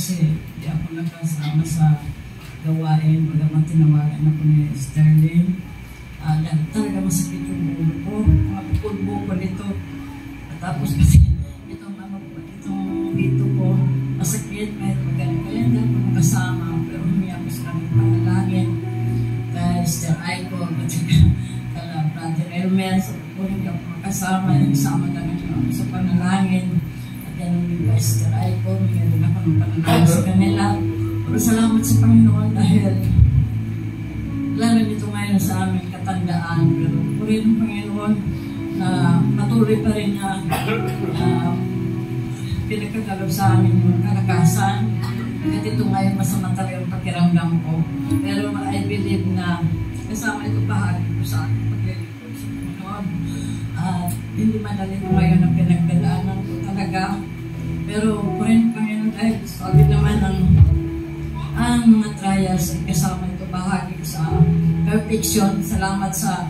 kasi di ako nakasama sa gawain. Bagamat tinawagan ako ni Sterling. Dahil talaga masakit yung ulo ko. Mga pulbo ko dito. Tapos kasi itong dito ko masakit kahit magaling. Kaya hindi ako nakasama. Pero humiyak ko sa kanyang panalangin. Kaya Sister Aiko at kala Brother Elmer. So kung hindi ako makasama, isama lang ako sa panalangin. At yan yung kay Sister Aiko. Mayroon ako ng panalangin sa kanila. Pero salamat sa Panginoon dahil lalo nito ngayon sa aming katandaan. Pero purihin ng Panginoon na patuloy pa rin na pinagkakalob sa amin yung kalakasan. At ito ngayon masama talaga ang pakiramdam ko. Pero I believe na kasama ito bahagi ko sa aking paglilipod sa Panginoon. At hindi madali ko ngayon ang pinagdalaanan ko talaga. Pero purihin ng Panginoon dahil sabi naman ang mga trials ay kasama ito bahagi sa perfection. Salamat sa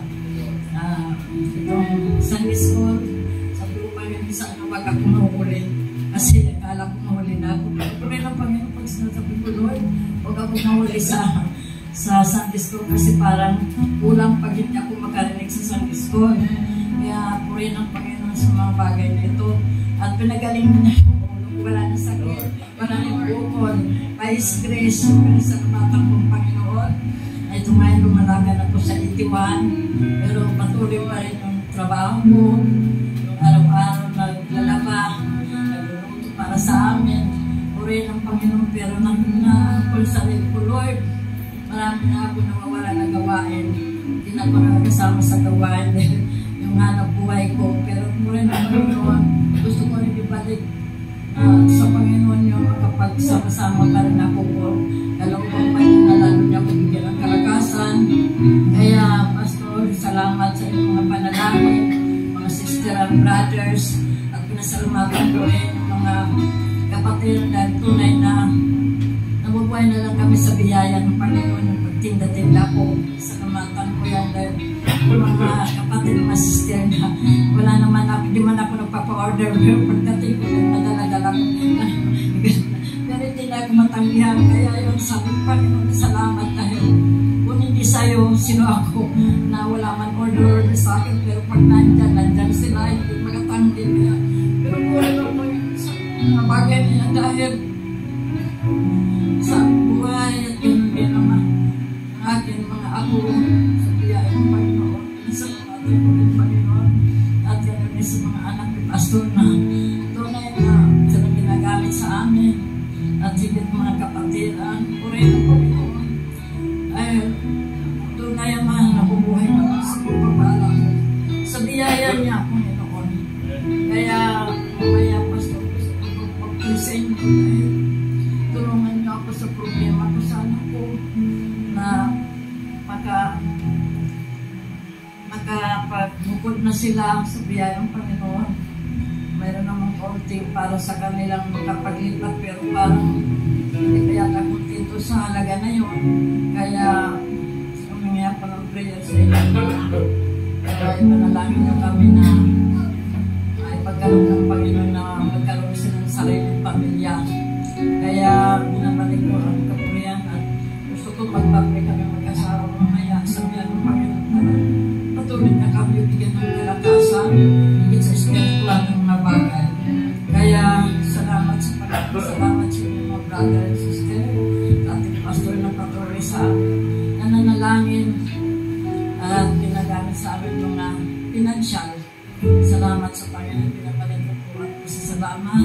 itong Sunday School. Sabi ko pa yun, isa na wag ako mahuli. Kasi akala ko mahuli na ako. Pero lang Panginoon, pag sinasabi ko, Lord, wag ako mahuli sa Sunday School kasi parang kulang pag hindi ako makarinig sa Sunday School. Kaya purihin ang Panginoon sa mga bagay na ito. At pinagaling niya yung ulo. Wala na sakit, wala na bukol. By His grace, pinasalamatan kong Panginoon. Ito ngayon lumalagan ako sa 81, pero patuloy pa rin yung trabaho ko, yung araw-araw naglalaba, nagluluto para sa amin. Purihin ang Panginoon, pero nangungkol sa sarili ko, Lord, marami na ako nawawala na gawain. Hindi na ako nakasama sa gawain dahil yung hanap buhay ko. Pero purihin ang Panginoon, gusto ko rin ibalik sa Panginoon yung makapagsama-sama pa rin ako po. Dalawang Panginoon na lalo niya ako bigyan ng kalakasan. Kaya, Pastor, salamat sa inyong mga panalangin, mga sister and brothers, at pinasalamatan ko rin mga kapatid dahil tunay na nabubuhay na lang kami sa biyaya ng Panginoon yung pagtinda-tinda ko. Salamatan ko yan dahil mga kapatid, mga sister na wala naman ako, di man ako nagpapa-order, pero pagdating ko nagpadala-dala ko. Pero hindi na ako matanggihan. Kaya yun, sabi ko Panginoon, salamat dahil kung hindi sa'yo, sino ako na wala man order sa akin, pero pag nandyan sila, hindi makatanggi niya. Pero kung ano po yun sa mga bagay niya dahil sa buhay at yun din naman aking mga ako sa biyaya ng Panginoon. Salamat ko rin Panginoon at ganoon din sa mga anak ni Pastor na tunay na sila ginagamit sa amin at higit mga kapatiran. Purihin ang Panginoon ay tunay ang mga nabubuhay naman sa pagpapala sa biyaya niya Panginoon. Kaya mamaya Pastor gusto ko pag-present ko dahil tulungan niyo ako sa problema ko sa anak ko na makapagmukod na sila sa biyayang Panginoon. Mayroon namang konti para sa kanilang makapaglipat pero parang hindi kaya nakontento sa halaga na yun. Kaya humingi ako ng prayer sa inyo. Kaya ipanalangin niyo kami na ay pagkaroon ng Panginoon na magkaroon sila ng sariling pamilya. Kaya binabalik ko ang kapurihan at gusto ko magpapalik kami mag-asawa mamaya sa biyayang ng Panginoon para patuloy na kami bigyan ng kalakasan higit sa spiritual ng mga bagay. Kaya salamat sa Panginoon, salamat sa inyo mga brother and sister, ating pastor na patuloy sa amin, nananalangin at ginagamit sa amin mga pinansyal. Salamat sa Panginoon, pinapalito po at pasasalamat.